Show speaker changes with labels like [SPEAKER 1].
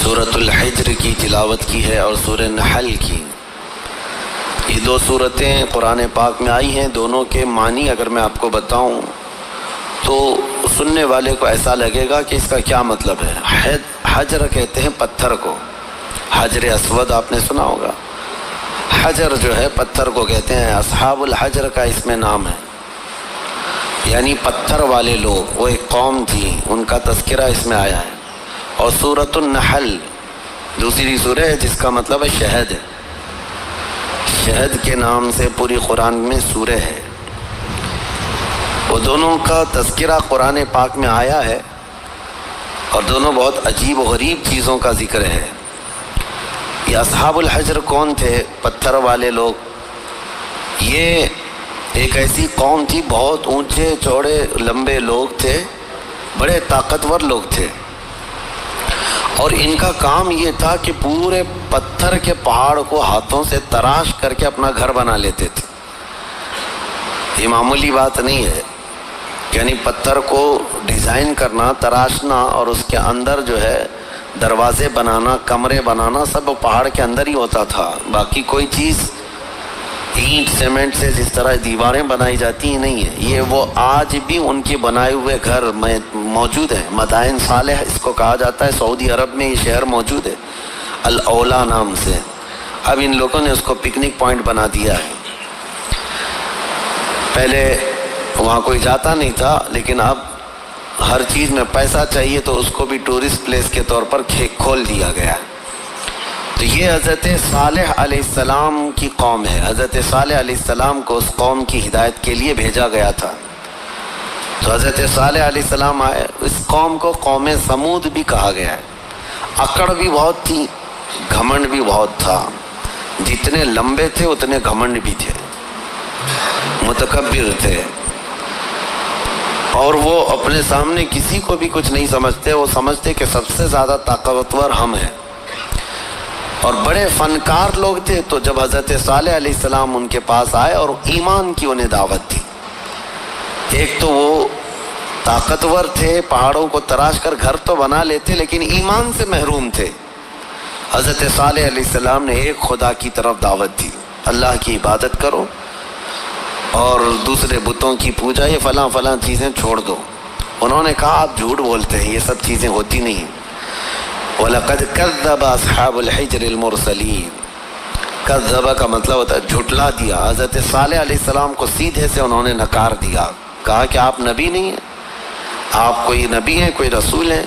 [SPEAKER 1] سورۃ الحجر کی تلاوت کی ہے اور سورہ نحل کی. یہ دو صورتیں قرآن پاک میں آئی ہیں. دونوں کے معنی اگر میں آپ کو بتاؤں تو سننے والے کو ایسا لگے گا کہ اس کا کیا مطلب ہے. حجر کہتے ہیں پتھر کو. حجر اسود آپ نے سنا ہوگا. حجر جو ہے پتھر کو کہتے ہیں. اصحاب الحجر کا اس میں نام ہے، یعنی پتھر والے لوگ. وہ ایک قوم تھی، ان کا تذکرہ اس میں آیا ہے. اور سورۃ النحل دوسری سورہ ہے جس کا مطلب ہے شہد. شہد کے نام سے پوری قرآن میں سورہ ہے. وہ دونوں کا تذکرہ قرآن پاک میں آیا ہے اور دونوں بہت عجیب و غریب چیزوں کا ذکر ہے. یہ اصحاب الحجر کون تھے؟ پتھر والے لوگ. یہ ایک ایسی قوم تھی، بہت اونچے چوڑے لمبے لوگ تھے، بڑے طاقتور لوگ تھے. اور ان کا کام یہ تھا کہ پورے پتھر کے پہاڑ کو ہاتھوں سے تراش کر کے اپنا گھر بنا لیتے تھے. یہ معمولی بات نہیں ہے، یعنی پتھر کو ڈیزائن کرنا، تراشنا اور اس کے اندر جو ہے دروازے بنانا، کمرے بنانا، سب پہاڑ کے اندر ہی ہوتا تھا. باقی کوئی چیز اینٹ سیمنٹ سے جس طرح دیواریں بنائی جاتی ہیں نہیں ہے. یہ وہ آج بھی ان کے بنائے ہوئے گھر موجود ہیں. مدائن صالح اس کو کہا جاتا ہے. سعودی عرب میں یہ شہر موجود ہے الاولا نام سے. اب ان لوگوں نے اس کو پکنک پوائنٹ بنا دیا ہے. پہلے وہاں کوئی جاتا نہیں تھا، لیکن اب ہر چیز میں پیسہ چاہیے تو اس کو بھی ٹورسٹ پلیس کے طور پر کھول دیا گیا. تو یہ حضرت صالح علیہ السلام کی قوم ہے. حضرت صالح علیہ السلام کو اس قوم کی ہدایت کے لیے بھیجا گیا تھا. تو حضرت صالح علیہ السلام آئے. اس قوم کو قوم سمود بھی کہا گیا ہے. اکڑ بھی بہت تھی، گھمنڈ بھی بہت تھا. جتنے لمبے تھے اتنے گھمنڈ بھی تھے، متکبر تھے. اور وہ اپنے سامنے کسی کو بھی کچھ نہیں سمجھتے. وہ سمجھتے کہ سب سے زیادہ طاقتور ہم ہیں. اور بڑے فنکار لوگ تھے. تو جب حضرت صالح علیہ السلام ان کے پاس آئے اور ایمان کی انہیں دعوت دی. ایک تو وہ طاقتور تھے، پہاڑوں کو تراش کر گھر تو بنا لیتے لیکن ایمان سے محروم تھے. حضرت صالح علیہ السلام نے ایک خدا کی طرف دعوت دی، اللہ کی عبادت کرو اور دوسرے بتوں کی پوجا، یہ فلاں فلاں چیزیں چھوڑ دو. انہوں نے کہا آپ جھوٹ بولتے ہیں، یہ سب چیزیں ہوتی نہیں ہیں. وَلَقَدْ كَذَّبَ أَصْحَابُ الْحِجْرِ الْمُرْسَلِينَ. کذبہ کا مطلب ہوتا ہے جھٹلا دیا. حضرت صالح علیہ السلام کو سیدھے سے انہوں نے نکار دیا. کہا کہ آپ نبی نہیں ہیں، آپ کوئی نبی ہیں، کوئی رسول ہیں؟